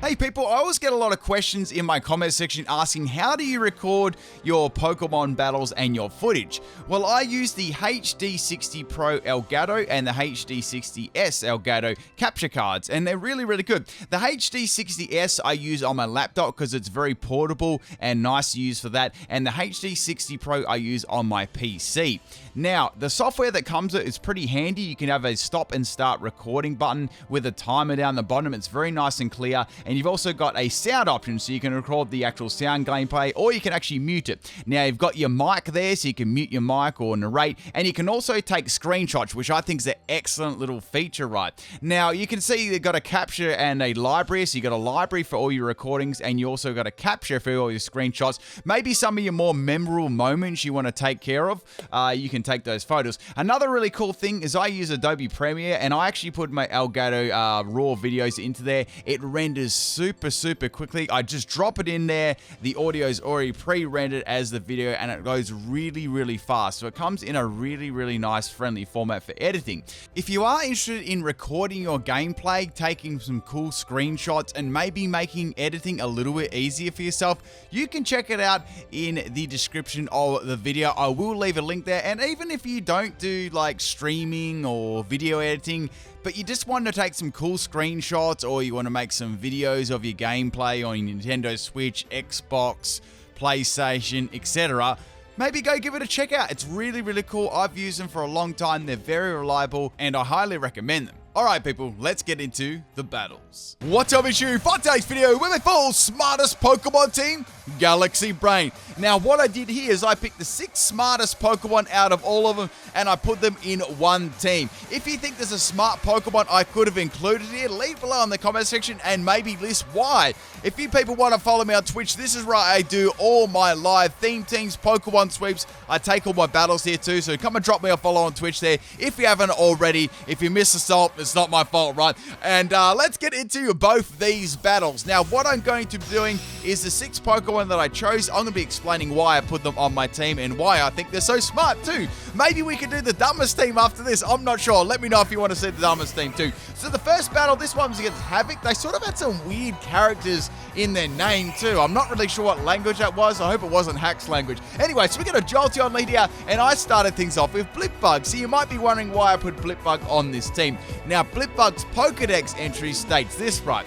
Hey people, I always get a lot of questions in my comment section asking how do you record your Pokemon battles and your footage? Well, I use the HD60 Pro Elgato and the HD60S Elgato capture cards, and they're really, really good. The HD60S I use on my laptop because it's very portable and nice to use for that, and the HD60 Pro I use on my PC. Now, the software that comes with it is pretty handy. You can have a stop and start recording button with a timer down the bottom. It's very nice and clear. And you've also got a sound option, so you can record the actual sound gameplay, or you can actually mute it. Now, you've got your mic there, so you can mute your mic or narrate, and you can also take screenshots, which I think is an excellent little feature, right? Now, you can see you've got a capture and a library, so you've got a library for all your recordings, and you also got a capture for all your screenshots. Maybe some of your more memorable moments you want to take care of, you can take those photos. Another really cool thing is I use Adobe Premiere, and I actually put my Elgato RAW videos into there. It renders super quickly. I just drop it in there. The audio is already pre-rendered as the video, and it goes really fast. So it comes in a really nice, friendly format for editing. If you are interested in recording your gameplay, taking some cool screenshots, and maybe making editing a little bit easier for yourself, you can check it out in the description of the video. I will leave a link there, and even if you don't do like streaming or video editing, but you just want to take some cool screenshots, or you want to make some videos of your gameplay on your Nintendo Switch, Xbox, PlayStation, etc., maybe go give it a check out. It's really cool. I've used them for a long time. They're very reliable, and I highly recommend them. Alright people, let's get into the battles. What's up, it's you? For today's video, we're the full smartest Pokemon team, Galaxy Brain. Now what I did here is I picked the 6 smartest Pokemon out of all of them, and I put them in one team. If you think there's a smart Pokemon I could have included here, leave below in the comment section and maybe list why. If you people want to follow me on Twitch, this is where I do all my live theme teams, Pokemon sweeps. I take all my battles here too, so come and drop me a follow on Twitch there if you haven't already. If you missed the salt, it's not my fault, right? And let's get into both these battles. Now, what I'm going to be doing is the 6 Pokemon that I chose. I'm going to be explaining why I put them on my team and why I think they're so smart too. Maybe we could do the dumbest team after this. I'm not sure. Let me know if you want to see the dumbest team too. So the first battle, this one's against Havoc. They sort of had some weird characters in their name too. I'm not really sure what language that was. I hope it wasn't Hack's language. Anyway, so we got a Jolteon lead here, and I started things off with Blipbug. So you might be wondering why I put Blipbug on this team. Now, Blipbug's Pokedex entry states this, right?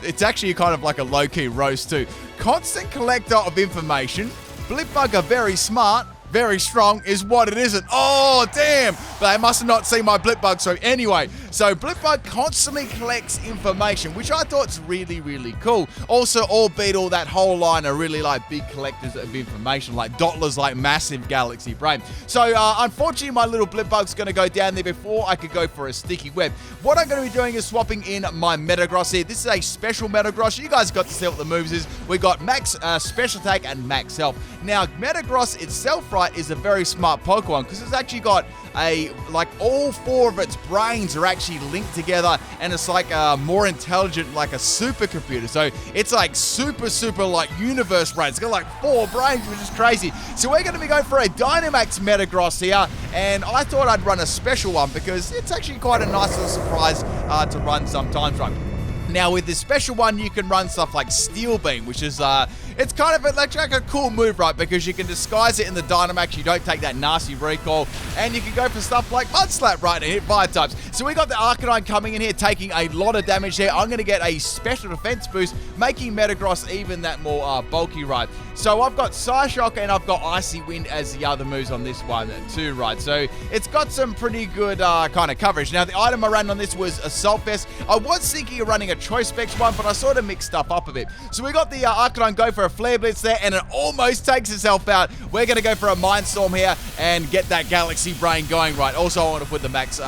It's actually kind of like a low-key roast too. Constant collector of information. Blipbug are very smart. Very strong is what it isn't. Oh, damn. But they must have not seen my Blipbug. So anyway, so Blipbug constantly collects information, which I thought's really cool. Also, albeit all that whole line are really like big collectors of information, like Dottler's like massive Galaxy Brain. So unfortunately, my little Blipbug's going to go down there before I could go for a sticky web. What I'm going to be doing is swapping in my Metagross here. This is a special Metagross. You guys got to see what the moves is. We got max special attack and max health. Now, Metagross itself, right, is a very smart Pokemon because it's actually got like all 4 of its brains are actually linked together, and it's like more intelligent, like a supercomputer. So it's like super like universe brain. It's got like 4 brains, which is crazy. So we're going to be going for a Dynamax Metagross here, and I thought I'd run a special one because it's actually quite a nice little surprise to run sometimes, right? Now, with this special one, you can run stuff like Steel Beam, which is, it's kind of like a cool move, right? Because you can disguise it in the Dynamax, you don't take that nasty recoil, and you can go for stuff like Mud Slap, right, and hit 5 types. So we got the Arcanine coming in here, taking a lot of damage there. I'm going to get a special defense boost, making Metagross even that more bulky, right? So I've got Psyshock and I've got Icy Wind as the other moves on this one too, right? So it's got some pretty good kind of coverage. Now, the item I ran on this was Assault Vest. I was thinking of running a Choice Specs one, but I sort of mixed stuff up a bit. So we got the Arcanine go for a Flare Blitz there, and it almost takes itself out. We're going to go for a Mind Storm here and get that Galaxy Brain going, right? Also, I want to put the max,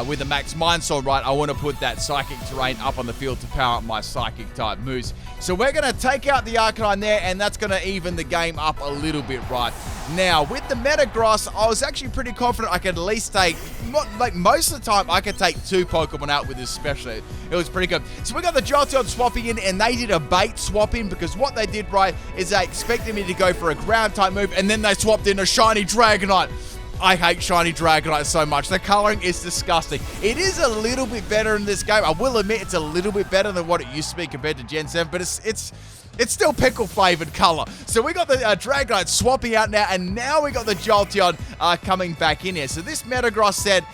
with the max Mind Storm, right? I want to put that Psychic Terrain up on the field to power up my Psychic type moves. So we're going to take out the Arcanine there, and that's going to even the game up a little bit, right? Now, with the Metagross, I was actually pretty confident I could at least take, like most of the time, I could take 2 Pokemon out with this special. It was pretty good. So we got the Jolteon swapping in, and they did a bait swap in because what they did, right, is they expected me to go for a ground type move, and then they swapped in a shiny Dragonite. I hate shiny Dragonite so much. The coloring is disgusting. It is a little bit better in this game. I will admit it's a little bit better than what it used to be compared to Gen 7, but it's still pickle-flavored color. So we got the Dragonite swapping out now, and now we got the Jolteon coming back in here. So this Metagross said,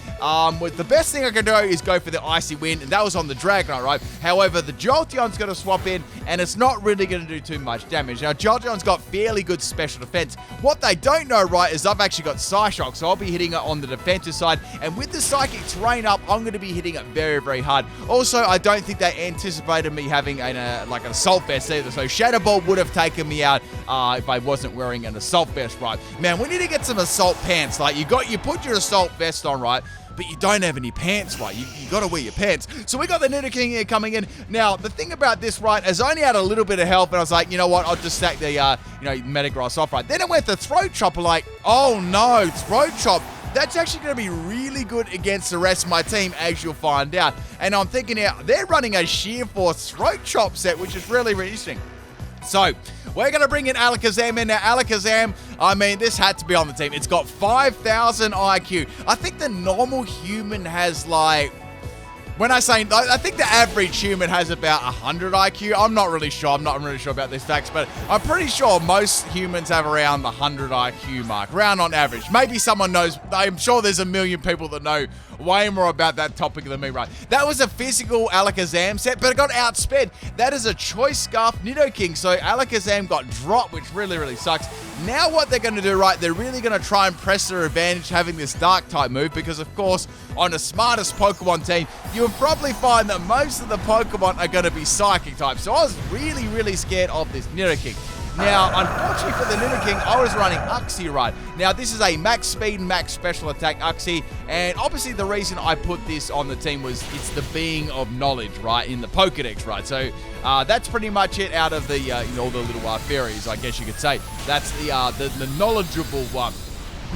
with the best thing I can do is go for the Icy Wind, and that was on the Dragonite, right? However, the Jolteon's going to swap in, and it's not really going to do too much damage. Now, Jolteon's got fairly good special defense. What they don't know, right, is I've actually got Psyshock, so I'll be hitting it on the defensive side, and with the Psychic Terrain up, I'm going to be hitting it very, very hard. Also, I don't think they anticipated me having like an Assault Vest either, so Shadow Ball would have taken me out if I wasn't wearing an Assault Vest, right? Man, we need to get some Assault Pants. Like, you put your Assault Vest on, right? But you don't have any pants, right? You got to wear your pants. So we got the Nidoking here coming in. Now, the thing about this, right, is I only had a little bit of health, and I was like, you know what? I'll just stack the, Metagross off, right? Then I went to Throat Chopper, like, oh no, Throat Chop. That's actually going to be really good against the rest of my team, as you'll find out. And I'm thinking here, they're running a Sheer Force Throat Chop set, which is really, really interesting. So, we're going to bring in Alakazam in. Now, Alakazam, I mean, this had to be on the team. It's got 5,000 IQ. I think the normal human has, like, I think the average human has about 100 IQ. I'm not really sure. I'm not really sure about these facts, but I'm pretty sure most humans have around the 100 IQ mark, around on average. Maybe someone knows. I'm sure there's a million people that know way more about that topic than me, right? That was a physical Alakazam set, but it got outsped. That is a Choice Scarf Nidoking, so Alakazam got dropped, which really, really sucks. Now what they're going to do, right, they're really going to try and press their advantage having this Dark-type move because, of course, on the smartest Pokemon team, you'll probably find that most of the Pokemon are going to be Psychic-type. So I was really, really scared of this Nidoking. Now, unfortunately for the Nidoking, I was running Uxie, right? Now, this is a max speed, max special attack Uxie, and obviously the reason I put this on the team was it's the being of knowledge, right, in the Pokedex, right? So, that's pretty much it out of the, all the little fairies, I guess you could say. That's the knowledgeable one.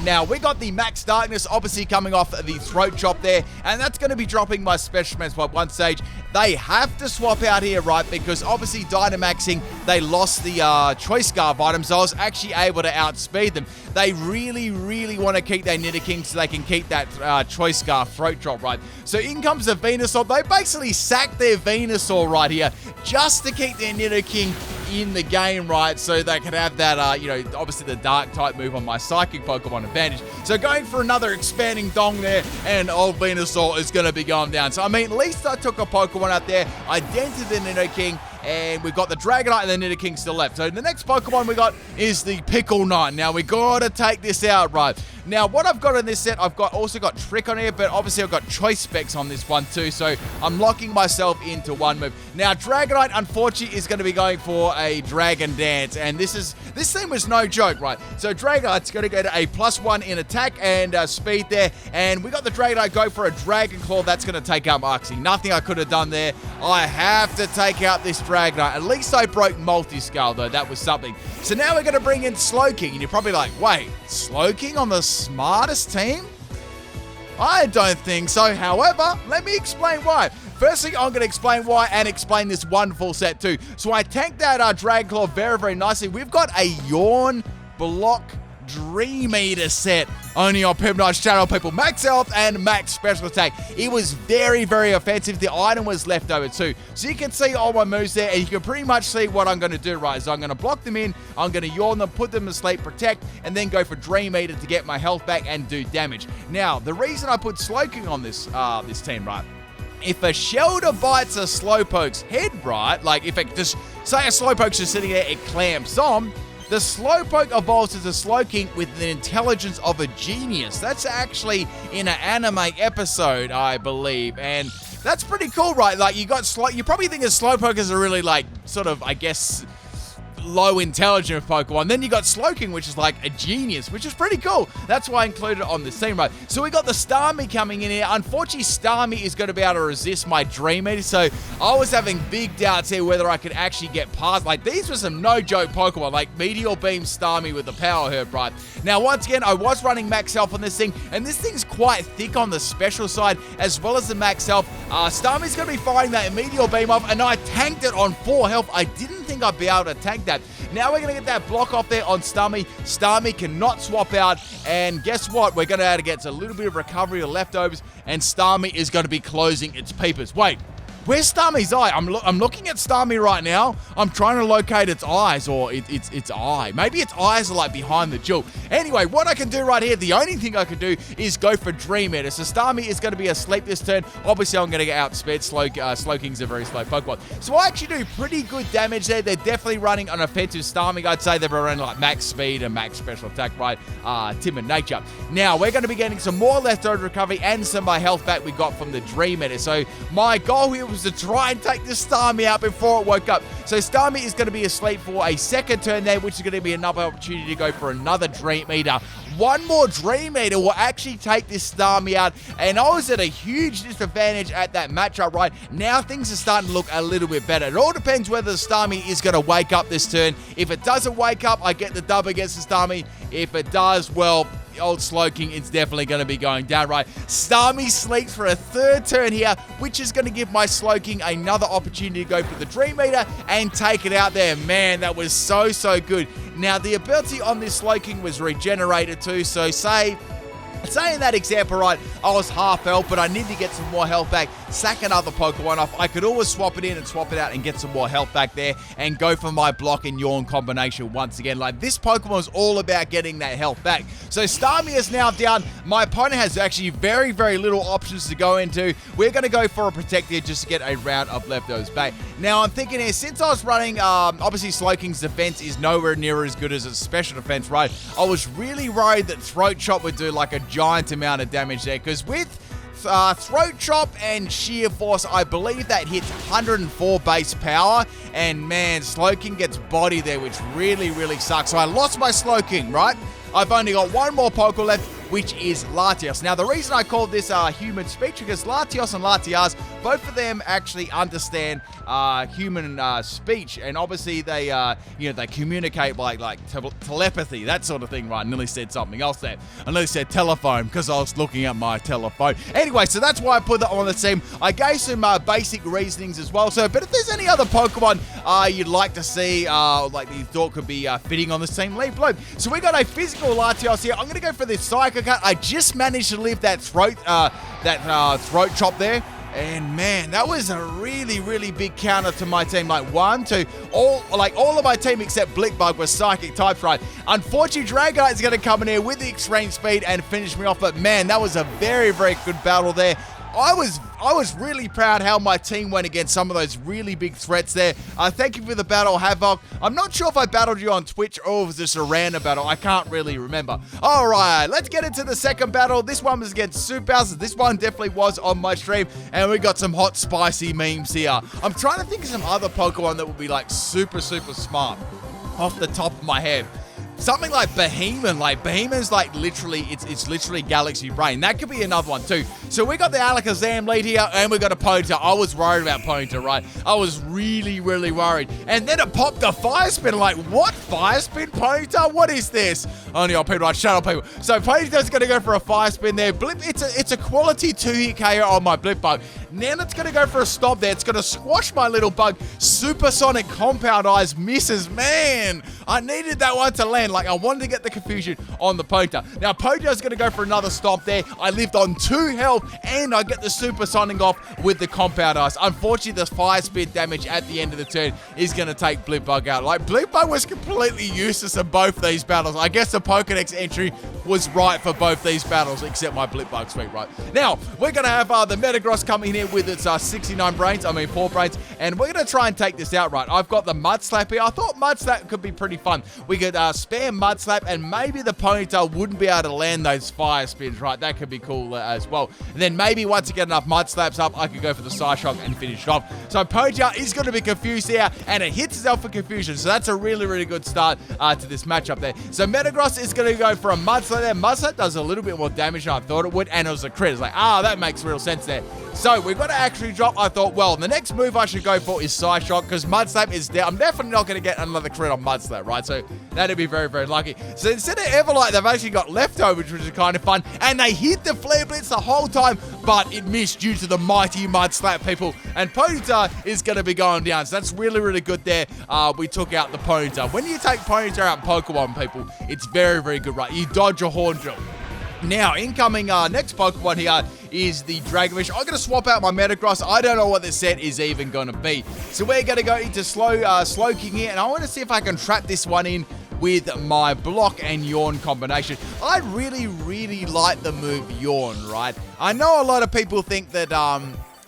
Now, we got the Max Darkness, obviously coming off the Throat Chop there, and that's going to be dropping my Special Defense by one stage. They have to swap out here, right, because obviously Dynamaxing, they lost the Choice Scarf items, so I was actually able to outspeed them. They really, really want to keep their Nidoking so they can keep that Choice Scarf Throat Chop, right? So in comes the Venusaur. They basically sacked their Venusaur right here just to keep their Nidoking in the game, right, so they could have that, obviously the Dark-type move on my Psychic Pokemon advantage. So going for another expanding Dong there, and old Venusaur is going to be going down. So, I mean, at least I took a Pokemon out there, I dented the Nidoking, and we've got the Dragonite and the Nidoking still left. So the next Pokemon we got is the Pickle Knight. Now, we got to take this out, right? Now, what I've got in this set, I've also got Trick on here, but obviously I've got Choice Specs on this one too, so I'm locking myself into one move. Now, Dragonite, unfortunately, is going to be going for a Dragon Dance, and this thing was no joke, right? So Dragonite's going to go to a +1 in attack and speed there, and we got the Dragonite go for a Dragon Claw. That's going to take out Uxie. Nothing I could have done there. I have to take out this Dragonite. At least I broke Multi-Scale, though. That was something. So now we're going to bring in Slowking, and you're probably like, wait, Slowking on the smartest team? I don't think so. However, let me explain why. Firstly, I'm going to explain why and explain this wonderful set too. So I tanked that Dragon Claw very, very nicely. We've got a Yawn Block Dream Eater set only on PIMPNITE channel, people. Max health and max special attack. It was very, very offensive. The item was left over too. So you can see all my moves there, and you can pretty much see what I'm going to do, right? So I'm going to block them in, I'm going to yawn them, put them to sleep, protect, and then go for Dream Eater to get my health back and do damage. Now, the reason I put Slowking on this team, right? If a Shelter bites a Slowpoke's head, right? Like if it just, say a Slowpoke's just sitting there, it clamps on, the Slowpoke evolves as a Slowking with the intelligence of a genius. That's actually in an anime episode, I believe, and that's pretty cool, right? Like, you probably think of Slowpoke as a really, like, sort of, I guess, low intelligent Pokemon. Then you got Slowking, which is like a genius, which is pretty cool. That's why I included it on this team, right? So we got the Starmie coming in here. Unfortunately, Starmie is going to be able to resist my Dream Eater, so I was having big doubts here whether I could actually get past. Like, these were some no-joke Pokemon, like Meteor Beam Starmie with the Power Herb, right? Now, once again, I was running max health on this thing, and this thing's quite thick on the special side, as well as the max health. Starmie's going to be firing that Meteor Beam off, and I tanked it on 4 health. I didn't think I'd be able to tank that. that. Now we're going to get that block off there on Stummy. Stummy cannot swap out, and guess what? We're going to have to get a little bit of recovery of leftovers, and Starmie is going to be closing its peepers. Wait, where's Starmie's eye? I'm looking at Starmie right now. I'm trying to locate its eyes, or its eye. Maybe its eyes are like behind the jewel. Anyway, what I can do right here, the only thing I can do is go for Dream Eater. So Starmie is going to be asleep this turn. Obviously, I'm going to get outspeed. Slowking's a very slow Pokemon. So I actually do pretty good damage there. They're definitely running an offensive Starmie. I'd say they're running like max speed and max special attack, right? Timid nature. Now, we're going to be getting some more leftover recovery and some health back we got from the Dream Eater. So my goal here was to try and take this Starmie out before it woke up. So Starmie is going to be asleep for a second turn there, which is going to be another opportunity to go for another Dream Eater. One more Dream Eater will actually take this Starmie out, and I was at a huge disadvantage at that matchup, right? Now things are starting to look a little bit better. It all depends whether the Starmie is going to wake up this turn. If it doesn't wake up, I get the dub against the Starmie. If it does, well, old Slowking is definitely going to be going down, right? Starmie sleeps for a third turn here, which is going to give my Slowking another opportunity to go for the Dream Eater and take it out there. Man, that was so good. Now, the ability on this Slowking was regenerated too, so say in that example, right, I was half health, but I need to get some more health back, sack another Pokemon off. I could always swap it in and swap it out and get some more health back there and go for my block and yawn combination once again. Like, this Pokemon is all about getting that health back. So Starmie is now down. My opponent has actually very little options to go into. We're going to go for a Protective just to get a round of leftovers back. Now, I'm thinking here, since I was running, obviously Slowking's defense is nowhere near as good as its special defense, right? I was really worried that Throat Chop would do like a giant amount of damage there, because with Throat Chop and Sheer Force, I believe that hits 104 base power, and man, Slowking gets body there, which really sucks. So I lost my Slowking, right? I've only got one more Pokemon left, which is Latios. Now, the reason I call this human speech, because Latios and Latias, both of them actually understand human speech, and obviously they, they communicate by like telepathy, that sort of thing, right? I nearly said something else there. I nearly said telephone because I was looking at my telephone. Anyway, so that's why I put that on the team. I gave some basic reasonings as well. So, but if there's any other Pokemon you'd like to see, like you thought could be fitting on the team, leave below. So we got a physical Latios here. I'm going to go for this Psycho Cut. I just managed to live that throat chop there. And man, that was a really big counter to my team. Like all of my team except Blickbug was psychic types, right? Unfortunately, Dragonite is going to come in here with the extreme speed and finish me off. But man, that was a very good battle there. I was really proud how my team went against some of those really big threats there. Thank you for the battle, Havoc. I'm not sure if I battled you on Twitch or if it was just a random battle. I can't really remember. All right, let's get into the second battle. This one was against Soup Houses. This one definitely was on my stream, and we got some hot, spicy memes here. I'm trying to think of some other Pokemon that would be like super smart off the top of my head. Something like Behemoth. Like Behemoth's like literally, it's literally Galaxy Brain. That could be another one too. So we got the Alakazam lead here, and we got a Ponyta. I was worried about Ponyta, right? I was really worried. And then it popped a Fire Spin. Like, what? Fire Spin, Ponyta? What is this? Only on people, right? Shut up, people. So Ponyta's gonna go for a Fire Spin there. Blip, it's a quality 2-hit KO on my Blipbug. Now it's gonna go for a stop there. It's gonna squash my little bug. Supersonic Compound Eyes misses. Man, I needed that one to land. Like, I wanted to get the confusion on the Ponyta. Now, Ponyta's going to go for another stomp there. I lived on 2 health, and I get the Supersonic off with the Compound Ice. Unfortunately, the Fire Spin damage at the end of the turn is going to take Blipbug out. Like, Blipbug was completely useless in both these battles. I guess the Pokedex entry was right for both these battles, except my Blipbug sweet, right? Now, we're going to have the Metagross coming in here with its 69 brains, 4 brains, and we're going to try and take this out, right? I've got the Mud Slap here. I thought Mud Slap could be pretty fun. We could spare Mud Slap, and maybe the Ponyta wouldn't be able to land those Fire Spins, right? That could be cool as well. And then maybe once I get enough Mud Slaps up, I could go for the Psyshock and finish it off. So Ponyta is going to be confused here, and it hits itself for confusion. So that's a really good start to this matchup there. So Metagross is going to go for a Mud Slap there. Mud Slap does a little bit more damage than I thought it would, and it was a crit. It's like, that makes real sense there. So we've got to actually drop. I thought, well, the next move I should go for is Side Shot because Mud Slap is down. I'm definitely not going to get another crit on Mud Slap, right? So that'd be very, very lucky. So instead of Everlight, they've actually got Leftovers, which is kind of fun. And they hit the Flare Blitz the whole time, but it missed due to the mighty Mud Slap, people. And Ponyta is going to be going down. So that's really, really good there. We took out the Ponyta. When you take Ponyta out Pokemon, people, it's very, very good, right? You dodge a Horn Drill. Now, incoming next Pokemon here is the Dragovish. I'm going to swap out my Metagross. I don't know what this set is even going to be. So we're going to go into Slowking here, and I want to see if I can trap this one in with my Block and Yawn combination. I really, really like the move Yawn, right? I know a lot of people think that,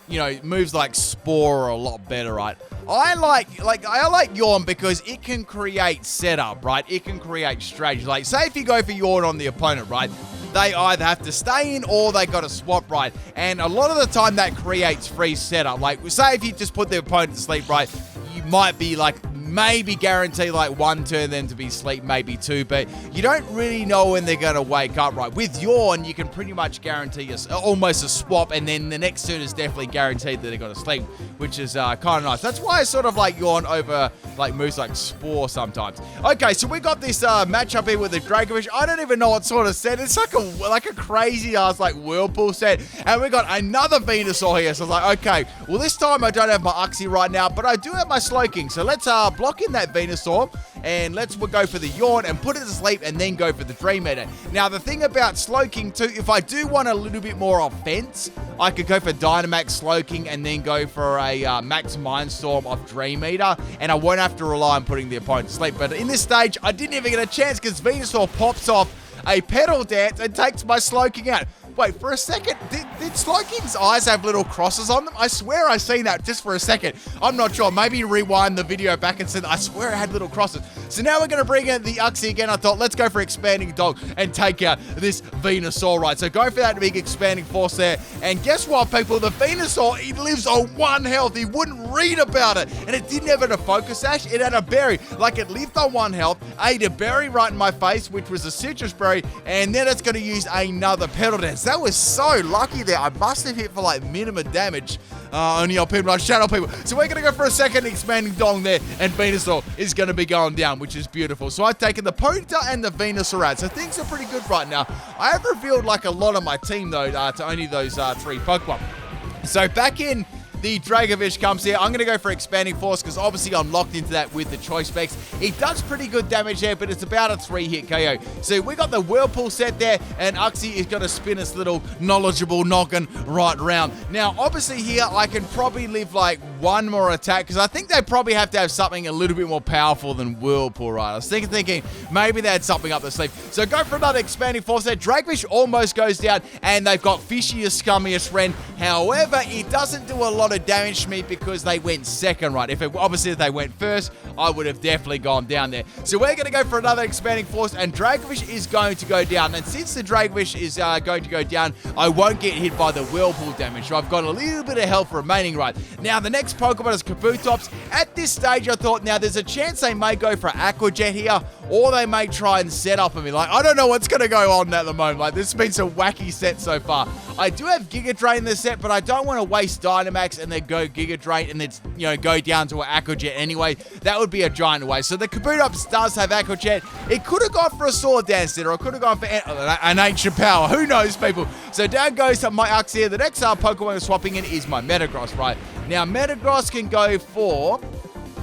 you know, moves like Spore are a lot better, right? I like Yawn because it can create setup, right? It can create strategy. Like, say if you go for Yawn on the opponent, right? They either have to stay in or they got to swap, right? And a lot of the time that creates free setup. Like, say if you just put the opponent to sleep, right? You might be like, maybe guarantee like one turn then to be sleep, maybe two, but you don't really know when they're going to wake up, right? With Yawn, you can pretty much guarantee almost a swap, and then the next turn is definitely guaranteed that they're going to sleep, which is kind of nice. That's why I sort of like Yawn over like moves like Spore sometimes. Okay, so we got this matchup here with the Dragovish. I don't even know what sort of set. It's like a crazy ass like Whirlpool set, and we got another Venusaur here. So I was like, okay, well this time I don't have my Uxie right now, but I do have my Slowking. So let's block in that Venusaur, and let's go for the Yawn and put it to sleep, and then go for the Dream Eater. Now, the thing about Slowking too, if I do want a little bit more offense, I could go for Dynamax Slowking and then go for a Max Mindstorm of Dream Eater, and I won't have to rely on putting the opponent to sleep. But in this stage, I didn't even get a chance because Venusaur pops off a Petal Dance and takes my Slowking out. Wait, for a second, did Slowking's eyes have little crosses on them? I swear I seen that just for a second. I'm not sure. Maybe rewind the video back and said, I swear it had little crosses. So now we're going to bring in the Uxie again. I thought, let's go for Expanding Dog and take out this Venusaur, right? So go for that big Expanding Force there. And guess what, people? The Venusaur, it lives on 1 health. He wouldn't read about it. And it didn't have a Focus Sash. It had a berry. Like, it lived on 1 health, ate a berry right in my face, which was a Citrus Berry, and then it's going to use another Petal Dance. That was so lucky there. I must have hit for like minimum damage. Only on PIMPNITE Shadow, people. So we're going to go for a second Expanding Dong there, and Venusaur is going to be going down, which is beautiful. So I've taken the Ponyta and the Venusaur out. So things are pretty good right now. I have revealed like a lot of my team though to only those 3 Pokemon. So back in the Dragovish comes here. I'm going to go for Expanding Force because obviously I'm locked into that with the Choice Specs. It does pretty good damage there, but it's about a 3-hit KO. So we got the Whirlpool set there, and Uxie is going to spin its little knowledgeable noggin right around. Now, obviously here, I can probably live like 1 more attack because I think they probably have to have something a little bit more powerful than Whirlpool, right? I was thinking maybe they had something up their sleeve. So go for another Expanding Force there. Dragovish almost goes down, and they've got Fishiest, Scummiest Friend. However, it doesn't do a lot of damage to me because they went second, right? Obviously if they went first, I would have definitely gone down there. So we're going to go for another Expanding Force, and Dragovish is going to go down. And since the Dragovish is going to go down, I won't get hit by the Whirlpool damage. So I've got a little bit of health remaining, right? Now the next Pokemon is Kabutops. At this stage, I thought, now there's a chance they may go for Aqua Jet here, or they may try and set up on me. Like, I don't know what's going to go on at the moment. Like, this has been some wacky sets so far. I do have Giga Drain in this set, but I don't want to waste Dynamax and then go Giga Drain and then, you know, go down to an Aqua Jet anyway. That would be a giant waste. So the Kabutops does have Aqua Jet. It could have gone for a Sword Dance there, or it could have gone for an Ancient Power. Who knows, people? So down goes my Uxie here. The next Pokemon I'm swapping in is my Metagross, right? Now, Metagross can go for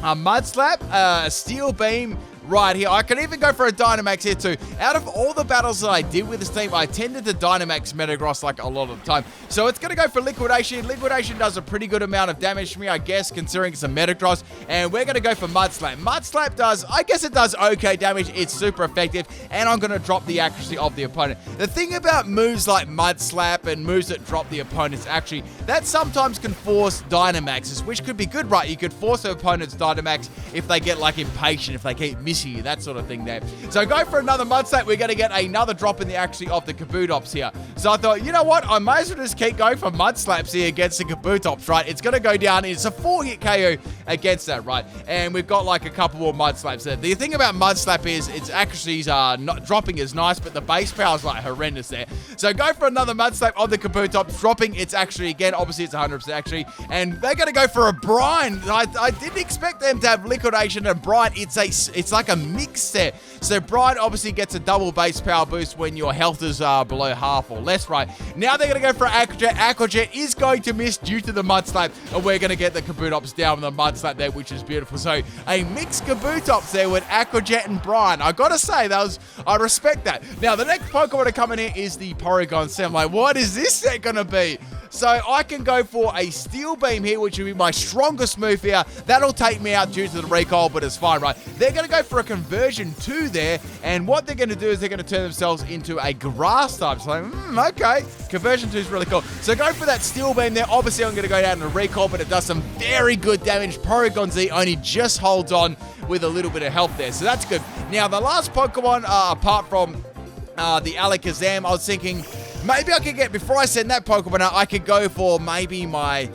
a Mud Slap, a Steel Beam, right here. I can even go for a Dynamax here too. Out of all the battles that I did with this team, I tended to Dynamax Metagross like a lot of the time. So it's going to go for Liquidation. Liquidation does a pretty good amount of damage to me, I guess, considering it's a Metagross. And we're going to go for Mud Slap. Mud Slap does, I guess it does okay damage. It's super effective. And I'm going to drop the accuracy of the opponent. The thing about moves like Mud Slap and moves that drop the opponent's accuracy, that sometimes can force Dynamaxes, which could be good, right? You could force the opponent's Dynamax if they get like impatient, if they keep missing is here, that sort of thing there. So go for another Mud Slap. We're going to get another drop in the actually of the Kabutops here. So I thought, you know what? I might as well just keep going for Mud Slaps here against the Kabutops, right? It's going to go down. It's a 4-hit KO against that, right? And we've got like a couple more Mud Slaps there. The thing about Mud Slap is it's actually not dropping is nice, but the base power is like horrendous there. So go for another Mud Slap on the Kabutops. Dropping, it's actually, again, obviously it's 100% actually. And they're going to go for a Brine. I didn't expect them to have Liquidation and Brine. It's like a mix there. So Brine obviously gets a double base power boost when your health is below half or less, right? Now they're going to go for Aqua Jet. Aqua Jet is going to miss due to the Mud Slap, and we're going to get the Kabutops down with the Mud Slap there, which is beautiful. So a mixed Kabutops there with Aqua Jet and Brine. I got to say, I respect that. Now the next Pokemon to come in here is the Porygon set. I'm like, what is this set going to be? So I can go for a Steel Beam here, which will be my strongest move here. That'll take me out due to the recoil, but it's fine, right? They're going to go for a Conversion 2 there, and what they're going to do is they're going to turn themselves into a Grass type. So, okay, Conversion 2 is really cool. So go for that Steel Beam there. Obviously, I'm going to go down to recoil, but it does some very good damage. Porygon Z only just holds on with a little bit of health there, so that's good. Now, the last Pokemon, apart from the Alakazam, I was thinking maybe I could get, before I send that Pokemon out, I could go for maybe my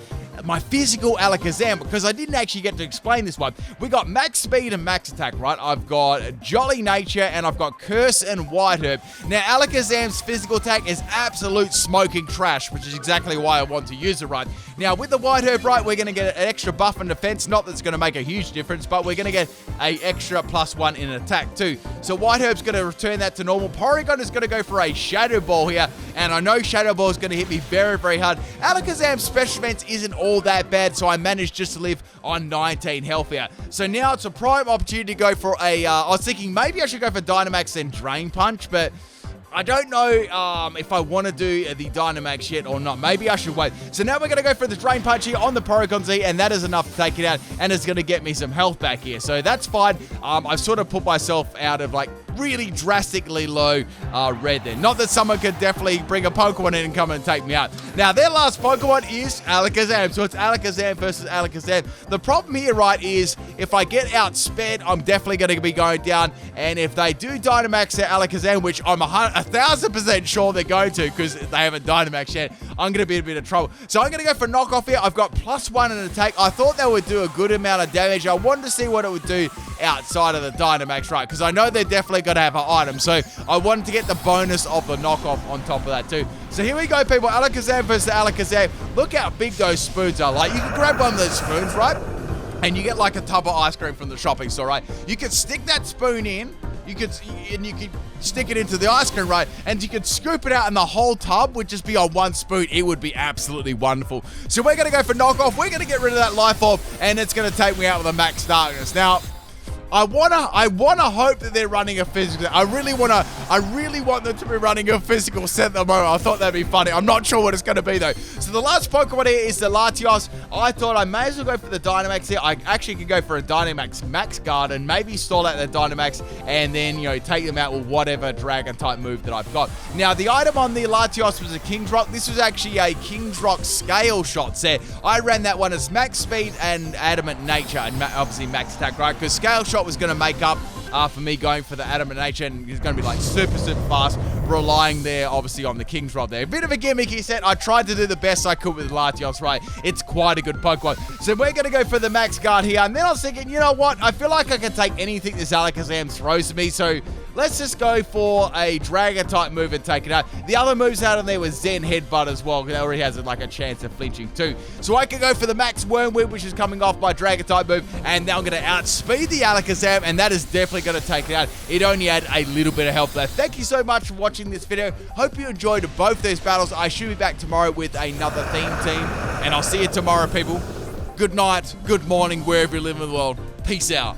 physical Alakazam, because I didn't actually get to explain this one. We got max speed and max attack, right? I've got Jolly Nature and I've got Curse and White Herb. Now, Alakazam's physical attack is absolute smoking trash, which is exactly why I want to use it, right? Now, with the White Herb, right, we're going to get an extra buff in defense. Not that it's going to make a huge difference, but we're going to get an extra +1 in attack too. So White Herb's going to return that to normal. Porygon is going to go for a Shadow Ball here, and I know Shadow Ball is going to hit me very, very hard. Alakazam's special defense isn't all that bad, so I managed just to live on 19 health here. So now it's a prime opportunity to go for a, I was thinking maybe I should go for Dynamax and Drain Punch, but I don't know if I want to do the Dynamax yet or not. Maybe I should wait. So now we're going to go for the Drain Punch here on the Porygon Z, and that is enough to take it out, and it's going to get me some health back here. So that's fine. I've sort of put myself out of like really drastically low red there. Not that someone could definitely bring a Pokemon in and come and take me out. Now, their last Pokemon is Alakazam. So it's Alakazam versus Alakazam. The problem here, right, is if I get outsped, I'm definitely going to be going down. And if they do Dynamax their Alakazam, which I'm 1,000% sure they're going to because they haven't Dynamax yet, I'm going to be in a bit of trouble. So I'm going to go for Knockoff here. I've got +1 in attack. I thought that would do a good amount of damage. I wanted to see what it would do outside of the Dynamax, right? Because I know they're definitely going to have an item. So I wanted to get the bonus of the Knockoff on top of that too. So here we go, people. Alakazam versus Alakazam. Look how big those spoons are. Like, you can grab one of those spoons, right? And you get like a tub of ice cream from the shopping store, right? You could stick that spoon in. You could stick it into the ice cream, right? And you could scoop it out, and the whole tub would just be on one spoon. It would be absolutely wonderful. So we're going to go for Knockoff. We're going to get rid of that Life Orb, and it's going to take me out with a Max Darkness. Now, I wanna hope that they're running a physical. I really want them to be running a physical set at the moment. I thought that'd be funny. I'm not sure what it's gonna be though. So the last Pokemon here is the Latios. I thought I may as well go for the Dynamax here. I actually could go for a Dynamax Max Guard and maybe stall out the Dynamax and then, you know, take them out with whatever Dragon type move that I've got. Now, the item on the Latios was a King's Rock. This was actually a King's Rock Scale Shot set. I ran that one as Max Speed and Adamant Nature, and obviously Max Attack, right? Because Scale Shot was going to make up for me going for the Adamant Nature, and it's going to be like super fast, relying there obviously on the King's Rod there. A bit of a gimmicky set. I tried to do the best I could with Latios, right? It's quite a good Pokemon. So we're going to go for the Max Guard here, and then I was thinking, you know what? I feel like I can take anything this Alakazam throws to me, so let's just go for a Dragon type move and take it out. The other moves out of there was Zen Headbutt as well, because it already has like a chance of flinching too. So I can go for the Max Worm Whip, which is coming off my Dragon type move, and now I'm going to outspeed the Alakazam, and that is definitely going to take it out. It only had a little bit of health left. Thank you so much for watching this video. Hope you enjoyed both those battles. I should be back tomorrow with another theme team, and I'll see you tomorrow, people. Good night, good morning, wherever you live in the world. Peace out.